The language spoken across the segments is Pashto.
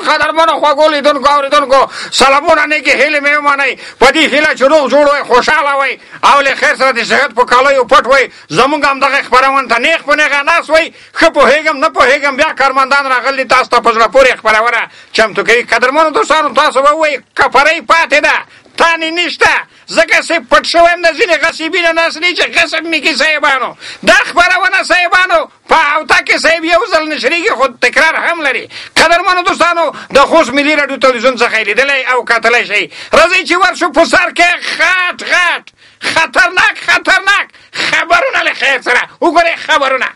قدرمنو خوږو لیدونکو اورېدونکو سلامونه نیکې هیلې مې ومنئ په دې هیله چې روغ جوړ وئ خوشحاله وئ او له خیر سره د صحت په کالیو پټ وئ زموږ همدغه خپرونه ته نیغ په نیغه ناست وئ ښه پوهېږم نه پوهېږم بیا کارمندان راغلي تاسو ته په زړه پورې خپرونه چمتو کوي قدرمنو دوستانو تاسو به ووایئ کفرۍ پاتې ده تانې نشته ځکه چې پټ شوی یم د ځینې غصیبینه نسلي چې غصب مې کړي صاحبانو دا خپرونه صاحبانو په اوته کې صاحب یو ځل نشریږي خو تکرار هم لري قدرمنو دوستانو د خوست ملي راډیو تلویزیون څخه یې لیدلی او کتلی شئ راځئ چې ورشو په سر کې غټ غټ خطرناک خطرناک خبرونه له خیر سره وګورئ خبرونه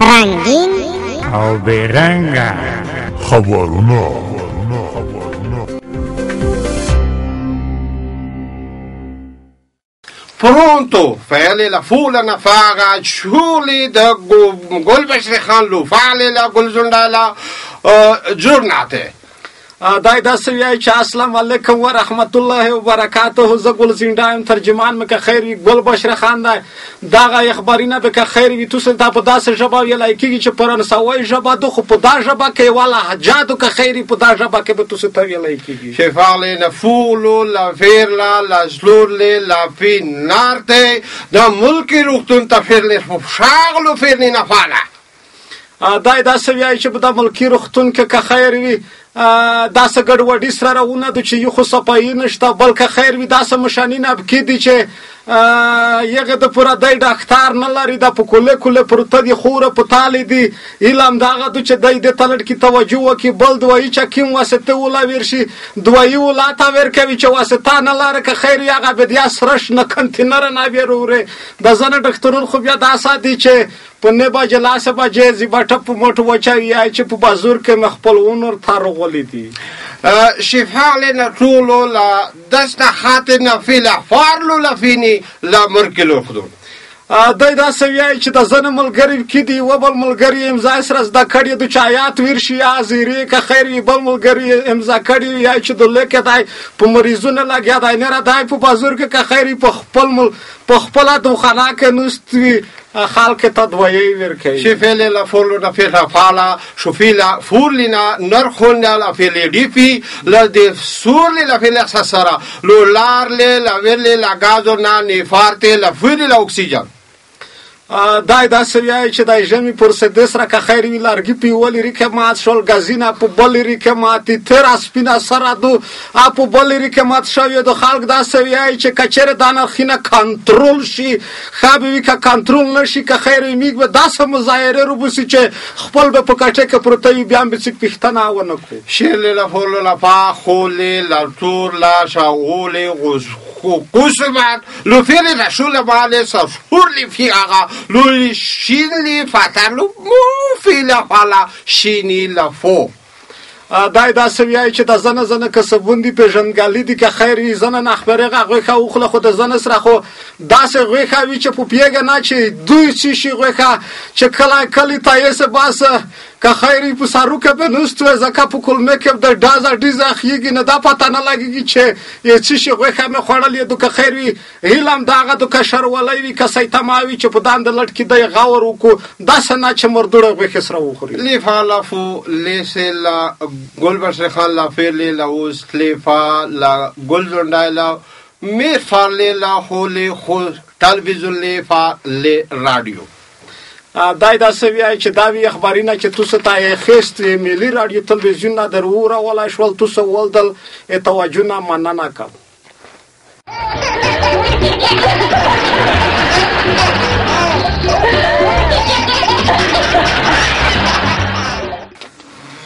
رنگین او بیرنگه خبرونه Pronto, فعل لفول نفاقه شولی د گل بشر خان لو فعل لا گل زندالا جرناته دای داسې وایي چې السلام علیکم ورحمت الله وبرکاته زه ګل زینډا یم ترجمان مې که خیر وي ګل بشر خان دی دغه اخبارونه به که خیر وي تاسو ته په داسې ژبه ویلی کېږي چې فرانسوي ژبه ده خو په دا ژبه کې یوه لهجه که خیر وي په دا ژبه کې به تاسو ته ویلی کېږي che fale la fulo la verla la slurle la finarte د ملکی روغتون ته فرلی شاغلو فرلی نفاله دای داسې وایي چې په دا ملکي روغتون کې که خیر وي داسې ګډوډي سره راونه ده چې یو خو صفایي نشته بلکې خیر وي داسې مشانینه پکې دي چې یغه د پردی ډاکټر نه لري د په کوله کوله پروته دي خوره په تالې دي علم دغه د چې د تلټ کې توجه وکي بل دوی چې کوم واسطه ولا ورشي دوی ولا تا ور کوي چې واسطه نه لاره که خیر یغه به دیا سرش نه کنټینر نه وروره د زنه ډاکټرون خو بیا د اسادي چې په نه باجه لاسه باجه زی باټه په موټ وچوي چې په بازار کې مخبل ونور تارغولې دي شفاء لنا طولو لا دست خاتنا في لحفارلو لفيني لا مركلو خدون دای داسې وایي چې د زنه ملګري کې دي و بل ملګري امضا سره زده کړي د چایات ورشي یا زیری که خیر وي بل ملګري امضا کړي یا چې د لیکه دای په مریضونه لګیا دی نه را دی په بازار کې که خیر په خپله دخانه کې نست وي خلق ته دوایی ورکوي شفیل لا فولو نا فیلا فالا شفیلا فورلینا نرخونا لا فیلی دیفی لا دی سورلی لا فیلا سسرا لو لارلی لا ویرلی لا گازو نا نیفارتی لا فیلی لا اکسیجن دای داسې وایي چې د ژمي پر سده سره که خیر وي لرګي پیولې ریکه مات شول ګازینه په بل ریکه ماتې تیر سپینه سره دو په بل ریکه مات شوی د خلک داسې وایي چې کچره د نرخینه کنټرول شي خو به که کنټرول نشي که خیر وي میګ به داسې مظاهره روبسي چې خپل به په کټه کې پروته وي بیا به څه پښتنه ونه کو شیل لا فولو لا پا خولې لا تور لا شاولې غوز قسمت لو فيلي رسول بالي صفور لي في اغا لو شيني فاتلو مو في لا فالا شيني لا فو دای داسې وایي چې د زنه کسبوندي پیژنګالي دي که خیر وي زنه نخبرغه غوښه اوخله خو د زنه سره خو داسې غوښه وي چې په پیګه نه چې دوی څه شي غوښه چې کله تایسه باسه که خیری په سارو کې به نوستو زکه په کلمه کې د دازا ډیزا خيږي نه دا پته نه لګيږي چې څه شي غوښه مې خوړلې د که خیر وي هیلم داغه د کشر ولای وي که سیتماوي چې په داند لټ کې د غاور وکړو داسې نه چې مردوړه غوښه سره وخوري لیفا فو لیسلا گل بشر خان لا فیلی لا اوس لیفا لا گل زندایلا می فارلی لا هولی خو تلویزیون لیفا لی رادیو دای داسې وایي چې دا وی اخبارونه چې تاسو ته یې خېست ملي راډیو تلویزیون نه درو راولای شول تاسو ولدل توجه نه مننه کوم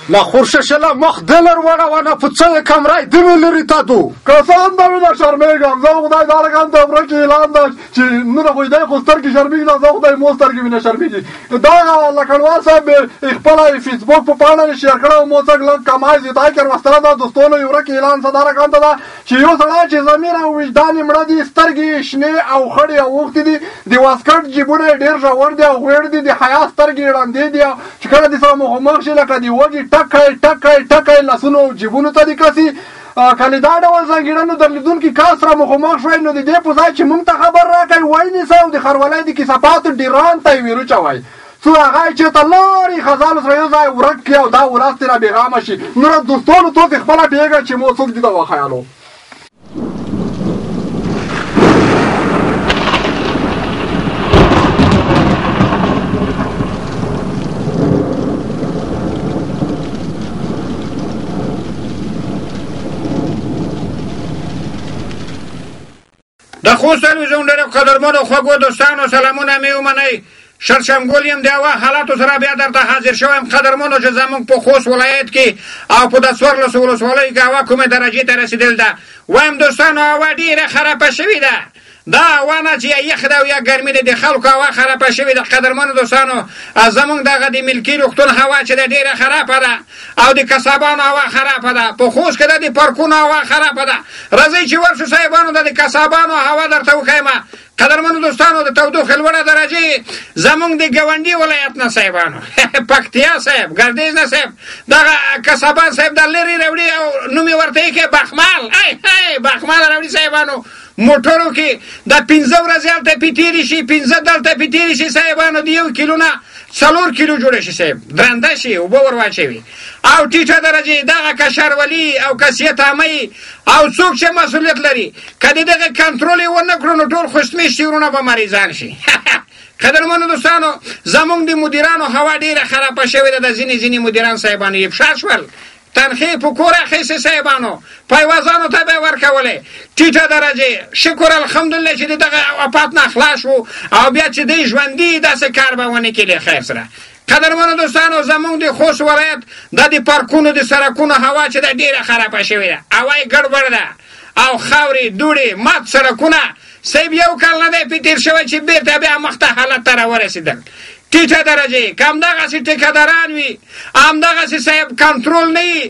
لا خورششلا مخ دلر ونه په څه کمرای دی ملري تاسو کسان دا ولا شرمېږم زه خدای دارګان ته ورکې اعلان دا چې نور خو دې خوستر کې شرمېږي زه خدای موستر کې نه شرمېږي دا لکړوال صاحب خپل فیسبوک په پاڼه شیر کړو مو څنګه لږ کمای زیاتای کړ واستره دا دوستونو یو ورکې اعلان صدارګان ته دا چې یو سړی چې زمير او وجدان مړه دي سترګې شنه او خړې او وخت دي د واسکټ جيبونه ډېر ژور دي او غوړ دي د حیا سترګې وړاندې دي چې کله دې سره مخ شي لکه دی وږي ټکای لاسونو جيبونو ته دي کسي کله دا ډول ځانګړنو درلیدونکو کاس را مخ شوی نو د دې په ځای چې مونږ ته خبر راکړي وای نه سو د خرولای دي کې صفات ډیران ته ویرو چوي څو هغه چې ته لارې خزانو سره یو ځای ورک کړي او دا ولس ترې بېغامه شي نوره دوستانو تاسې خپله پوهېږه چې مو څوک دي ته وښیالو د خوست تلویزیون ډېرو قدرمنو خوږو دوستانو سلامونه مې ومنئ شرشمګل یم د هوا حالاتو سره بیا درته حاضر شویم قدرمنو چې زموږ په خوست ولایت کې او په د څوارلسو ولسوالیو کې هوا کومې درجې ته رسېدل ده وایم دوستانو هوا ډېره خرابه شوې ده دا هوا نه چې یا یخ ده او یا ګرمي ده د خلکو هوا خرابه شوې ده قدرمنو دوستانو زموږ دغه د ملکي روغتون هوا چې ده ډېره خرابه ده او د قصابانو هوا خرابه ده په خوست کې ده د پارکونو هوا خرابه ده راځئ چې ورشو صاحبانو د قصابانو هوا درته وښیم قدرمنو دوستانو د تودوخې لوړه درجې زموږ د ګاونډي ولایت نه صاحبانو پکتیا صاحب ګردیز نه صاحب دغه قصابان صاحب د لرې راوړي او نوم یې ورته یې کې بخمال بخمال راوړي صاحبانو موټرو کې د 15 ورځې هلته پې تېرې شي 15 دلته پې تېرې شي صاحبانو د 1 کیلو نه 4 کیلو جوړه شي صاحب درنده شي اوبه ور واچوي او ټیټه درجې دغه که شرولي او که سیتامۍ او څوک چې مسؤلیت لري که د دغه کنټرول یې ونه کړو نو ټول خوشمېشتي وروڼه به مریضان شي قدرمنو دوستانو زموږ د مدیرانو هوا ډېره خرابه شوې ده د ځینې مدیران صاحبانو یې فشار شول تنخې په کور اخیستې صاحبانو پیوازانو ته به یې ورکولې ټیټه درجې شکر الحمدلله چې د دغه آفات نه خلاص شو او بیا چې دی ژوندي داسې کار به ونه کړي خیر سره قدرمنو دوستانو زموږ د خوست ولایت دا د پارکونو د سړکونو هوا چې ده ډېره خرابه شوې ده هوا یې ګډوډ ده او خاورې دوړې مات سړکونه صاحب یو کال نه دی پې تېر شوی چې بېرته بیا مخته حالت ته راورسېدل ټیټه درجې که همدغسې ټیکهداران وي همدغسې صاحب کنټرول نه وي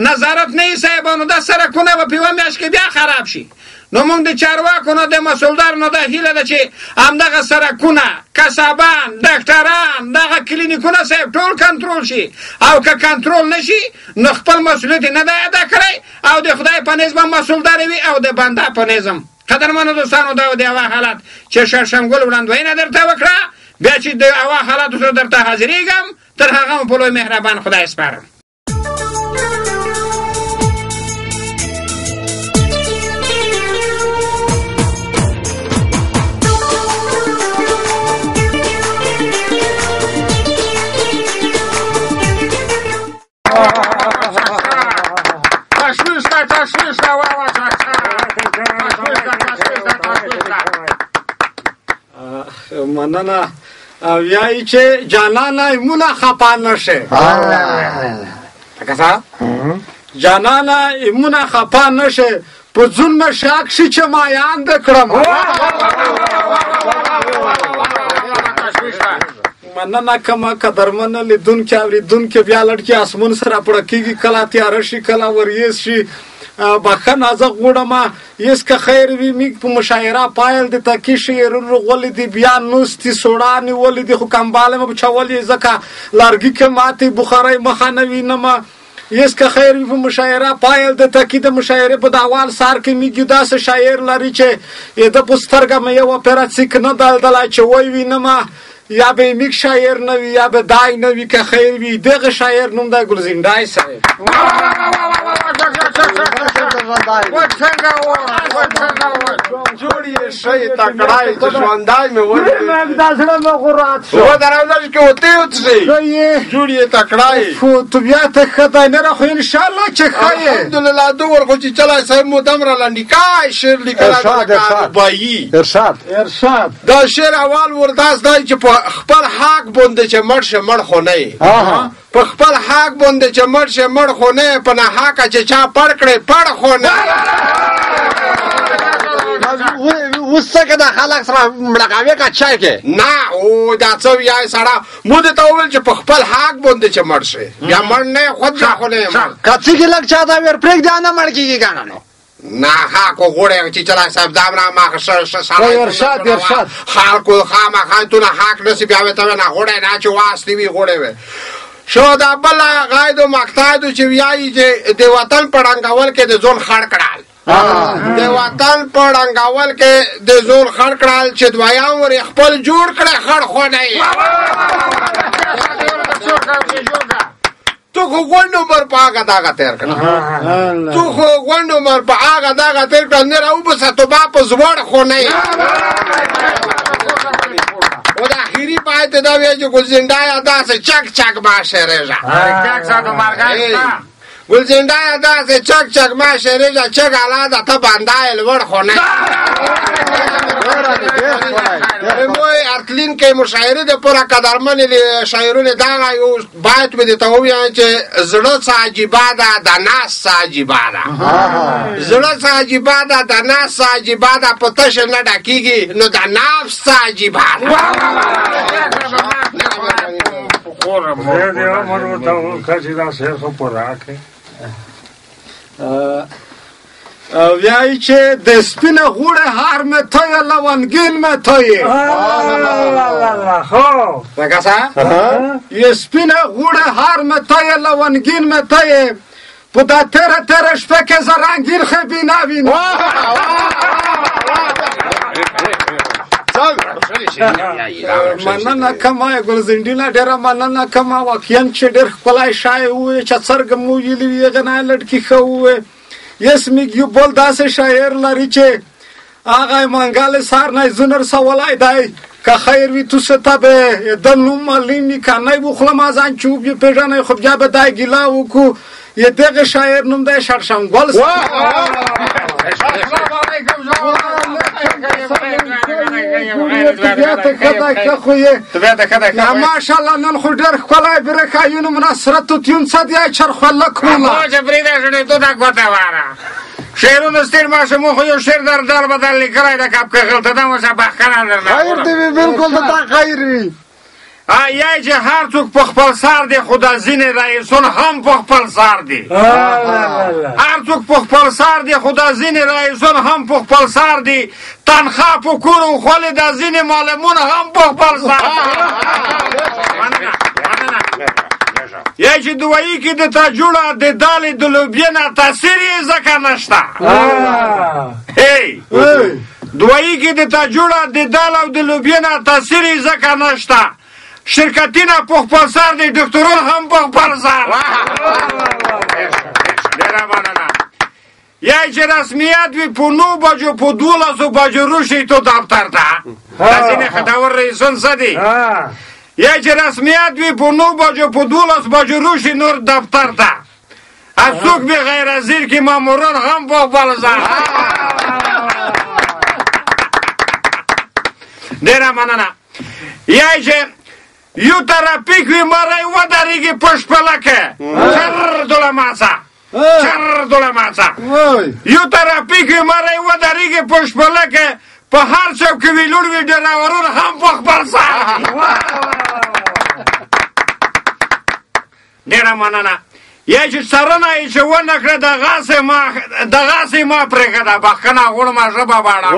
نظارت نه وي صاحبانو دا سړکونه به په یوه میاشت کې بیا خراب شي نو موږ د چارواکو نه د مسؤلدار نه دا هیله ده چې همدغه سړکونه قصابان ډاکټران دغه کلینیکونه صاحب ټول کنټرول شي او که کنټرول نه شي نو خپل مسؤلیت نه دی ادا کړی او د خدای په نظم مسؤلدار وي او د بنده په نظم قدرمنو دوستانو دا د هوا حالت چې شرشمګل وړاندوینه درته وکړه بیا چې د هوا حالاتو سره درته حاضرېږم تر هغه مو په لوی مهربان خدای سپارم مننه ویایي چې جانانه ایمونه خفه نشه لکه څه جانانه ایمونه خفه نشه په ظلم شاک شي چې مایان د کړم مننه کومه قدرمنه لیدونکي اورېدونکي بیا لړکي اسمون سره پړه کېږي کله تیاره شي کله وریځ شي بخښنه زه غواړم یس که خیر وي میږ په مشاعره پایل د تکي شعرونو غولې دي بیا نوستي سوړا نیولې دي خو کمباله مې چولې ځکه لرګي کې ماتې بخارۍ مخه نه وینم یس که خیر وي په مشاعره پایل د تکي د مشاعرې په داوال سار کې میږي داسې شاعر لري چې د په سترګه مې یوه پیره څیک نه دلدلی چې وی وینم یا به میږ شاعر نه وي یا به دای نه وي که خیر وي دغه شاعر نوم دی ګلزندای صاحب جوړ یې شي تکړای چې ژوندای مې ورته دا زړه مې غرات شو و دراوځي کې وته وځي جوړ یې تکړای خو تو بیا ته خدای نه راخو ان شاء الله چې خای الحمدلله دور خو چې چلای صاحب مو دمر لاندیکای شعر لیکل بایي ارشاد دا شعر اول ورداس دی چې په خپل حق باندې چې مرشه مړ خو نه په خپل حق باندې چې مرشه مړ خو نه په نه حق چې چا پړ کړي پړ خو نه وسکه د خلک سره مړکاوي کا چای کې نه او دا څو یا سړه مو د تاول چې په خپل حق باندې چې مرشه یا مړ نه خود خو نه کڅی کې لګ چا دا ور پرېګ نه مړ کیږي کنه نو نه حق غوړې چې چلای صاحب دامنا ما سره ارشاد خلکو خامہ خانتونه حق نسی بیا وته نه غوړې نه چې واسطي وی غوړې وي شو دا بل غایدو مقتادو چې ویایي چې د وطن پړنګول کې د ځون خړ کړال د وطن پړنګول کې د ځون خړ کړال چې دوايا ور خپل جوړ کړه خړ خو نه تو خو غونډ عمر په هغه دغه تېر کړه تو خو غونډ عمر په هغه دغه تېر کړه نه راوبسه تو با په زوړ خو نه یې او د اخري پای ته دا وایي چې ګلزنډایه داسې چک چک باشه رېژه ګلزنډایه داسې چک چک باشه رېژه چک الا ده ته بندای لوړ خو نه موی ارتلین کې مشاعره د پوره قدرمن شاعرونه دا یو باید به ته وایي چې زړه څه عجیبه ده د ناس څه عجیبه ده زړه څه عجیبه ده د ناس څه عجیبه ده په تشه نه ډکېږي نو د نفس څه عجیبه ده ویایی چې د سپینه غوړه هار مې تویه لونګین مې تویه لکه څه یې سپینه غوړه هار مې تویه لونګین مې تویه په دا تیره تیره شپه کې زه رنګین ښه بینا وینم مننه کومه ګلزنډینه ډېره مننه کومه واقعا چې ډېر ښکلی شاعر ووایې چې څرګه مو ویلي وي هغه نه لړکي ښه ووایې یس میږي بل داسې شاعر لري چې هغه منګل سار نه زنر سوالای دی که خیر وي تو ستبه د نوم مالینی کنه بخلم از ان چوب یې پیژنې خو بیا به دای ګیلا وکړو یې دغه شاعر نوم دی شړشمګل ماشاءالله نن خو ډېر ښکلی برکایونو مناصرت تیون صدیا چرخله کوله شعرونه ستیر باشه مو خو یو شعر در بدل لیکلی ده کپ که غلطه ده مشه بخښنه درنه خیر دی وي بلکل د تا خیر وي یای چې هر څوک په خپل سر دی خو د ځینې رئیسون هم په خپل سر دی هر څوک په خپل سر دی خو د ځینې رئیسون هم په خپل سر دی تنخوا په کور وخولې د ځینې معلمون هم په خپل سر یای چې دوایي کې د تا جوړه د دالې د لوبیا نه تاثیر یې ځکه نشته دوایي کې د تا جوړه د دال او د لوبیا نه تاثیر یې ځکه نشته شرکتونه په خپل سر دی ډاکټران هم په خپل سر ډېره مننه یای چې رسمیت وي په 9 بجو په 12 بجو روشي تو دفتر ته دا ځینې خټور رئیسون څه دي یای چې رسمیت وي په 9 بجو په 12 بجو روشي نور دفتر ته څوک به غیر از زیر کې ماموران هم په خپل سر ډېره مننه یای چې یو ترافیک وي مړی ودرېږي په شپلکه چر دولماڅه یو ترافیک وي مړی ودرېږي په شپلکه په هر څوک کې وي لوړ وي ډریورون هم په خپل سر ډېره مننه یا چې څرنه یې چې ونه کړه دغسې ما پرېږده بښنه غواړم ژبه باړه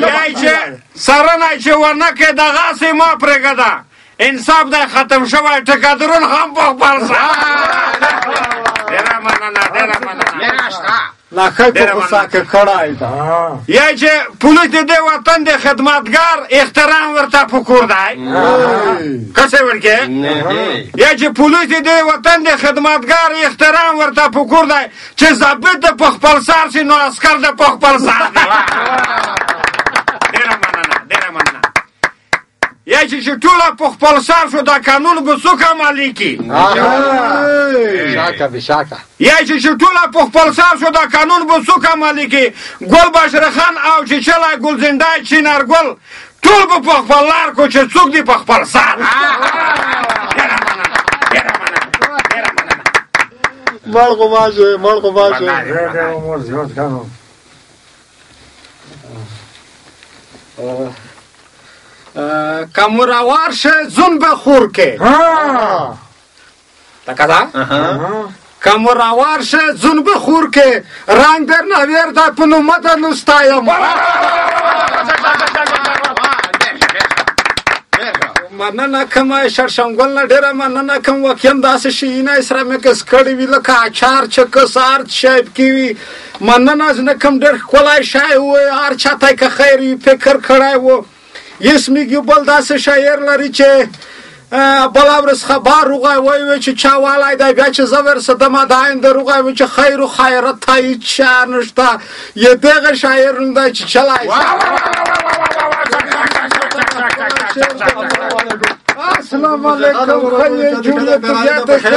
یا چې څرنه یې چې ونه کړې دغسې ما پرېږده انصاف دی ختم شوی ټکادرون هم په خپل سر ډېره مننه ډېره مننه یا چې پولیس د دې وطن د خدمتګار احترام ورته پکور دی کسې ورکې یا چې پولیس د دې وطن د خدمتګار احترام ورته پکور دی چې ضابط د په خپل سر شي نو عسکر د په خپل سر دی ډېره مننه ډېره مننه یا چې ټوله په خپل سر شو دا قانون به څوک عملي کړي یا چې ټوله په خپل سر شو دا قانون به څوک عملي کړي ګل بشر خان او چیچلی ګلزنډی چینرګل ټول به په خپل لار کو چې څوک دی په خپل سر مړغو باشه که مروار شه زون به خور که تکده که مروار شه زون به خور که رنگ در نویر در پنومت نستایم مننه کوم شړشمګل نه ډېره مننه کوم واقعا داسې شیونه یې سره مې کس کړي وي لکه اچار چې کس هر شی پکې وي مننه زه نه کوم ډېر ښکلی شی و هر چاته یې که خیر وي فکر کړی و یس میږي بل داسې شاعر لري چې بله ورځ خبر روغی وایي چې چا والی دی بیا چې زه ورسېدم د آینده روغی وایي چې خیر و خیرت ته هېڅ چا نشته یې دغه شاعر نوم دی چې چلی السلام علیکم خیلی جوړه طبیعت ښه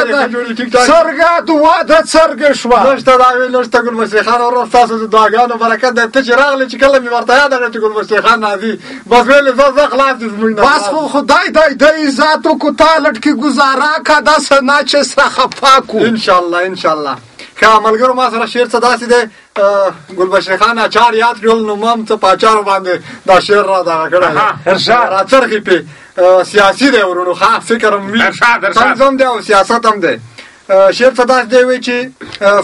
څرګه دعا ده څرګه شوه نشته دا ویل نشته ګلمسلم خان ورور ستاسو د دعاګانو برکت دی ته چې راغلې چې کله مې ورته یاد کړه چې ګلمسلم خان راځي بس ویلې زه خلاص دي زموږ نه بس خو خدای دی د عزت وکړو تا لټکې ګزاره که داسې نه چې سره خفه کړو انشاءالله انشاءالله ښه ملګرو ما سره شعر څه داسې دی ګلبشر خان اچار یاد کړل نو ما هم څه په اچارو باندې دا شعر را دغه کړی راڅرخي پې سیاسي دی ورونو ښه فکر هم وي طنز هم دی او سیاست هم دی شعر څه داسې دی وایي چې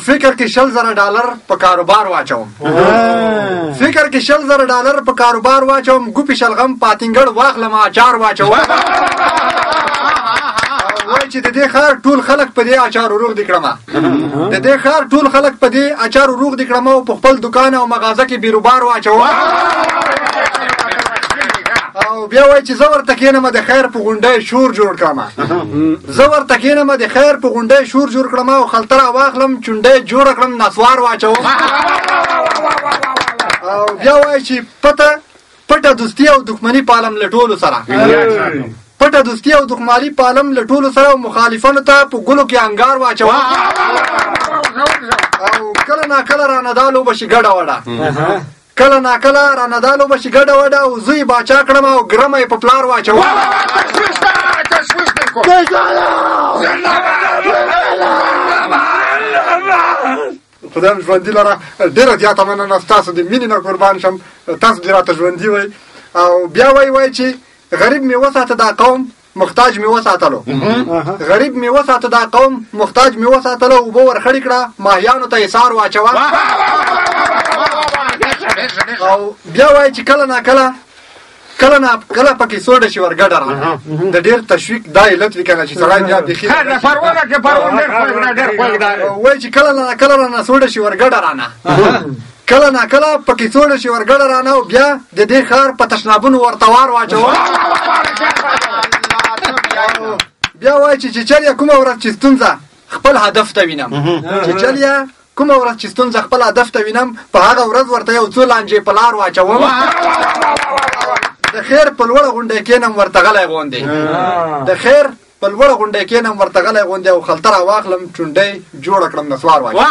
فکر کې 100,000 ډالر په کاروبار واچوم فکر کې 100,000 ډالر په کاروبار واچوم ګوپي شلغم پاتینګړ واخلم اچار واچوم وای چې د دې ښار ټول خلک په دې اچار روغ دي کړم د دې ښار ټول خلک په دې اچار روغ دي کړم او په خپل دکان او مغازه کې بیروبار واچوم او بیا وای چې زه ورته کېنم د خیر په غونډۍ شور جوړ کړم زه ورته کېنم د خیر په غونډۍ شور جوړ کړم او خلطره واخلم چونډۍ جوړه کړم نسوار واچوم او بیا وای چې پټه دوستي او دښمني پالم له ټولو سره پټه دوستي او دښمني پالم له ټولو سره او مخالفانو ته په ګلو کې انګار واچوم او کله ناکله رانه دا لوبه شي ګډه وډه کله ناکله رانه دا لوبه شي ګډه وډه او زه یې باچا کړم او ګرمه یې په پلار واچوم خدای مې ژوندي لره ډېره زیاته مننه ستاسو د مینې نه قربان شم تاسو دې راته ژوندي وئ او بیا وایي چې غریب مې وساته دا قوم محتاج مې وساتلو غریب مې وساته دا قوم محتاج مې وساتلو اوبه ورخړې کړه ماهیانو ته یې سار واچوه او بیا وایي چې کله پکې سوډه شي ورګډه رانه د ډېر تشویق دا علت وي که نه چې سړی بیا بیخي وایي چې کله رانه سوډه شي ورګډه رانه کله ناکله پکې سوډه شي ورګډه رانه او بیا د دې ښار په تشنابونو ورته وار واچوه بیا وایي چې چچلیا کومه ورځ چې ستونزه خپل هدف ته وینم چچلیا کومه ورځ چې ستونزه خپل هدف ته وینم په هغه ورځ ورته یو څو لانجې په لار واچوم د خیر په لوړه غونډۍ کېنم ورته غلی غوندې د خیر په لوړه غونډۍ کېنم ورته غلی غوندې او خلطره واخلم چونډۍ جوړه کړم نسوار واچوم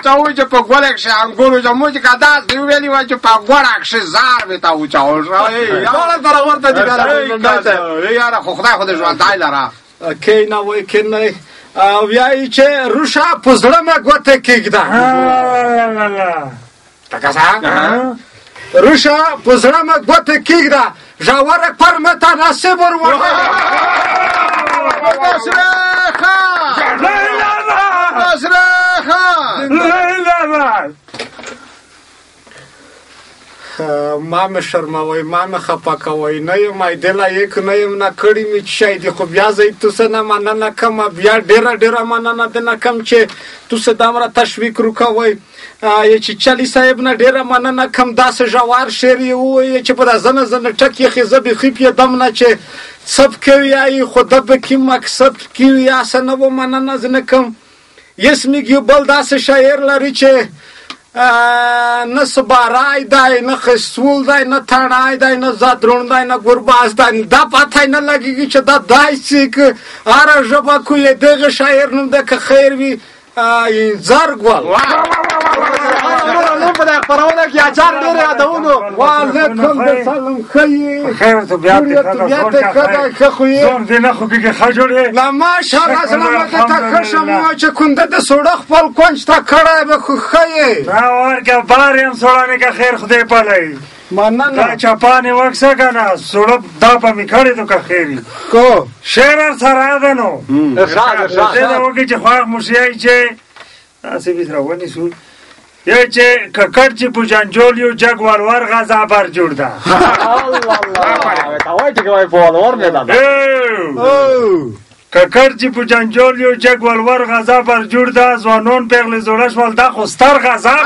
چاوی چې په ګوله کښې انګورو زموږ که داسې وویلي وای چې په ګوړه کښې زار مې ته وچاو دواړه سره ورته دي یاره خو خدای خو دې ژوندی لره کېنه وایي کېنه او وایي چې روشه په زړه مې ګوته کېږده روشه په زړه مې ګوته کېږده ژوره پر مې ته نصیب وروړه ما مې شرموئ ما مې خفه کوئ نه یم ایده لایق نه یم نه کړي مې چې شی خو بیا زه توسه نه مننه کوم بیا ډېره مننه درنه کوم چې توسه دومره تشویق روکوئ چې چلي صاحب نه ډېره مننه کوم داسې ژور شعر یې ووایي چې په دا زنه ټک یې خېزه بیخي پوهېدم نه چې څه پکې وایي خو ده پکې مقصد پکې وي هسې نه و مننه زه نه کوم یس میږ یو بل داسې شاعر لري چې نه سبارای دی نه خسول دی نه تڼای دی نه زدرون دی نه ګرباز دی دا پته نه لګېږي چې دا داسې که هره ژبه کو یې دغه شاعر نوم ده که خیر وي زرګول په دې خپرونه کې اچار ډېر یادونو وعلیکم السلام ښه خیر طبیعت دې ښه خو یې زور دې نه خو کې ښه جوړې نه ماشاءالله زما ته ته ښه شم چې کونده د سوړه خپل کونج ته کړی به خو ښه یې نه ورکه بار یم سوړانې که خیر خدای پلی مننه چپانې وکسه که نه سوړه دا به مې کړې تو که خیر وي کو شعر سره ده نو زه ده وکړي چې خواږ موسیایي چې داسې بیس را ونیسو یو چې ککړ چې په جنجول یو جګ ولور غذا بر جوړ ده ککړ چې په جنجول یو جګ ولور غذا بر جوړ ده ځوانان پېغلې زوړه شول دا خو ستر غذا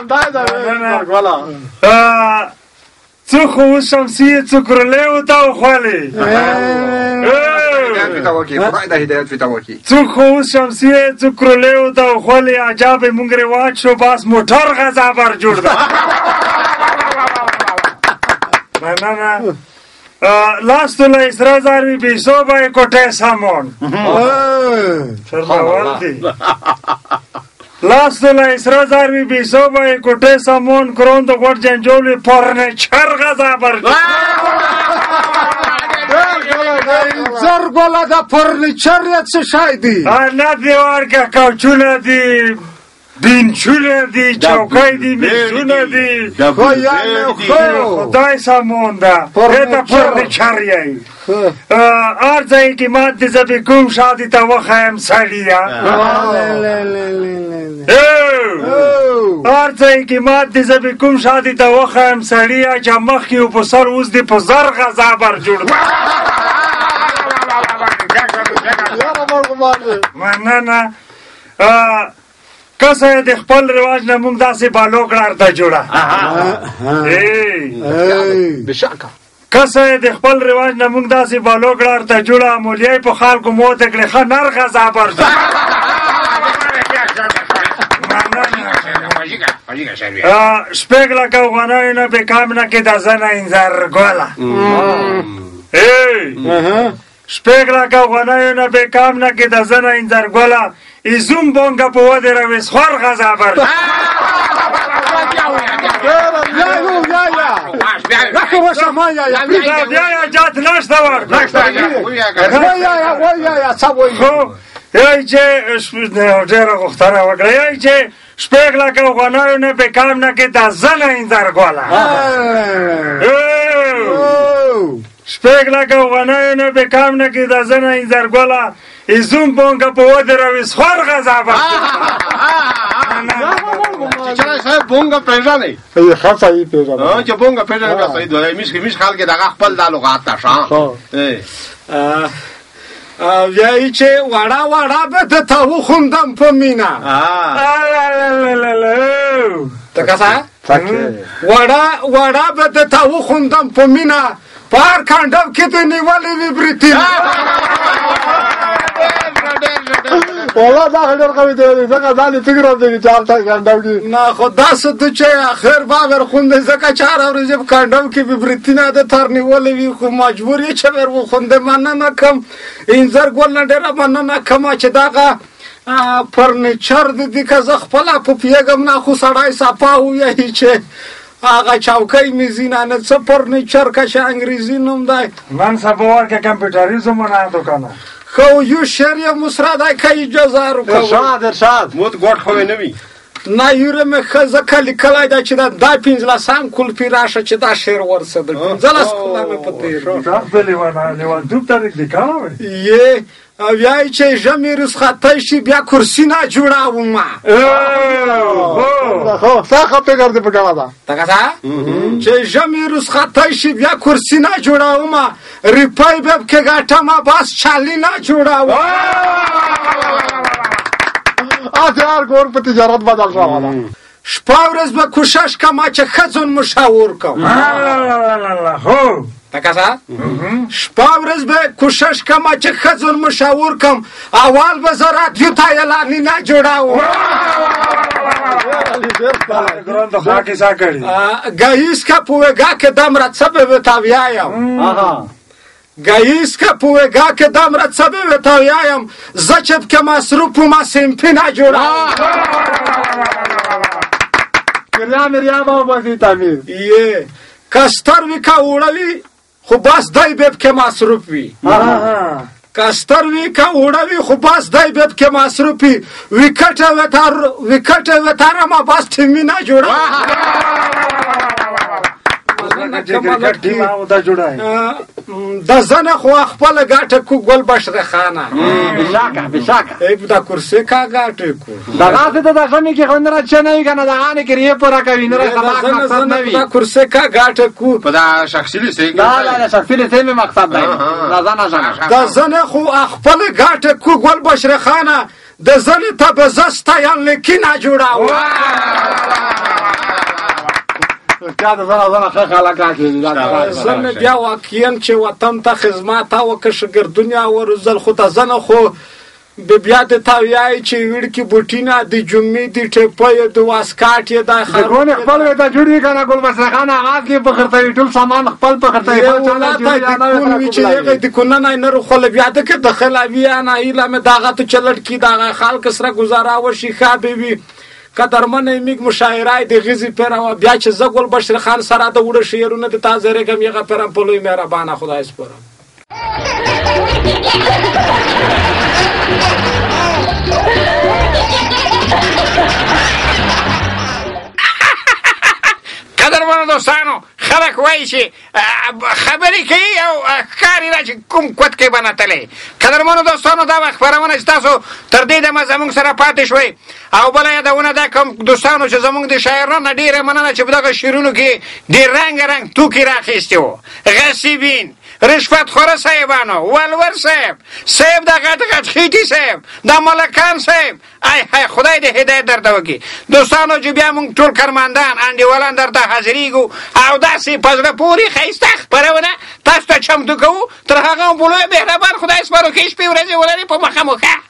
دای دا ګولا څو خو شمسیه څو کرلې وتا خولي څو خو شمسیه څو کرلې وتا خولي عجب مونږ رواج شو باس موټر غزا بر جوړ دا نه لاست له اسرا زاروی بیسو بای کوټه سامون شرمول دي لاست له اسرا زاروی بیسو بای کوټه سامون کرون د غوړ جنجول پرنه چر غزا بر زرګولا د فرنیچر څه شای دی نه دیوار کا کوچونه دي بینچونه دي چوکای دي میزونه دي خدای سامون ده ایتا فرنیچر یای ارزایی که ماد دیزه بکوم شادی تا وخوایم سالیا ارزایی که ماد دیزه بکوم شادی تا وخوایم سالیا چه مخی و پسر اوز دی پزر غذا بر جوڑ مننه کسه د خپل رواج نه موږ داسې بالو کړه جوړه بشکه کسه د خپل رواج نه موږ داسې بالو کړه جوړه مولیای په خلکو موت کړي خنر غزا برځه شپږ لکه افغانانو نه به کام نه کې د زنه انځر ګوله شپږ لکه افغانانو نه به کام نه کې د زنه انځر ګوله ایزوم بونگا په ودې رویس خور غزا برځه بیا جات نشته ورته یای چې ډېره غوښتنه وکړه یای چې شپږ لکه افغانانو نه به کام نه کې د زنه انځر ګوله شپږ لکه افغانانو نه به کام نه کې د زنه انځر ګوله ایزوم بونگا په ودې رویس خور غزا برځه چرای صاحب بونگا پیژنې خاصه یې پیژنې چې بونگا پیژنې بیا صحیح دوی میش خلک دغه خپل د لغات ته شان ویای چې وړا وړا به ته تاو خوندم په مینا تکاسا وړا وړا به ته تاو خوندم په مینا پار کاندم کې ته نیولې وی بریتینا والله دا خبر کوي ځکه ځان فکر راځي چې تاسو کاندم کې نه خدا ست چې اخر باور خوند ځکه 4 ورځې کاندم کې بریتینا د تر نیولې وی خو مجبور یې چې ور خوند مننه کم انځر ګول نه ډېر مننه کم چې داغه فرنیچر د دې که زه خپل په پیګم نه خو سړای صفا وي چې هغه چوکۍ میزینه نه څه فرنیچر که چې انګریزي نوم دی من سبا که کمپیوتریزم نه دوکانه خو یو شریع مسرده که اجازه رو ارشاد ارشاد موت ګوټ خو نه وي نه یوره مې ښځه کلی کلی ده چې دا 15 کلفي راشه چې دا شعر ورڅه د 15 کله مې په تېر لیوانتوب تاریخ لیکانه وی یې ویای چې ژمی رسختی شي بیا کرسي نه جوړاوم خو څه فکر دې پکړه ده تکاسا چې ژمی رسختی شي بیا کرسي نه جوړاوم ریپای به کې ګټم باس چالي نه جوړاوم هر کور په تجارت بدل شو شپه ورځ به کوشش کوم چې ښځون مشاور کوم هو تکاسا شپه ورځ به کوشش کوم چې ښځون مشاور کوم اول به زه رادیو ته اعلاني نه جوړاوم ګایس کا پوهېږه که دمره څه به ورته ویایم ګایس که پوهېږه که دمره څه به ورته ویایم زه چې پکې مصروف وم صنفي نه جوړاوم مریا بابا دې تعمیر یې کستر وی که اوړه وي خو بس دی به پکې مصروف وي کستر وی که اوړه وي خو بس دی به پکې مصروف وي ویکټ وتارم بس ټیمي نه جوړاوم د زنه خو خپل ګاټه کو ګل بشره خانه بشاکه ای دا کرسي کا ګاټه کو دغه ته د ځنې کې خوندره چ نه کنه دغه نه کړی پورا کوي نه خلاص مقصد نه وي دا کرسي کا ګاټه کو په دا شخصي لسه لا شخصي لسه مقصد دی د زنه خو خپل ګاټه کو ګل بشره خانه د زنه ته بزستا یا لیکي نه جوړاوه رښتیا د زنه ښه خلک راکړي زه مې بیا واقعا چې وطن ته خدمت او که شګردونه ورزل خو ته زنه خو بیا د تا ویایي چې وړکي بوټینه د جمعې د ټیپه د واسکاټ یې د خرونه خپل ته جوړوي که نه ګلبشره خان هغه کې په خرڅوي ټول سامان خپل په خرڅوي چې هغه د کوننه نه روخله بیا د که دخله بیا نه ایله مې دغه ته چلټ کي دغه خلک سره ګزاره وشي ښه به وي قدرمن میګ مشاعره د غزي پیرو بیا چې زه ګلبشره خان سره د وړه شعرونه د تازه رقم یې غفرم په لوی مهربانه خدای سپارم قدرمنو دوستانو خلک وایي چې خبرې کوي او ښکاري را چې کوم کوت کې به نتلی قدرمنو دوستانو دا به خپرونه چې تاسو تر دې دمه زموږ سره پاتې شوئ او بله یادونه دا کوم دوستانو چې زموږ د شاعرانو نه ډېره مننه چې په دغه شعرونو کې ډېر رنګ توکي راخیستي وو غصیبین رشوت خوره صاحبانو ولور صاحب د غټ خیټي صاحب د ملکان صاحب ای خدای دې هدایت درته وکړي دوستانو چې بیا موږ ټول کارمندان انډیوالان درته حاضرېږو او داسې په زړه پورې ښایسته خپرونه تاسو ته چمتو کوو تر هغه په لوی مهربان خدای سپارو کې شپې ورځې ولري په مخه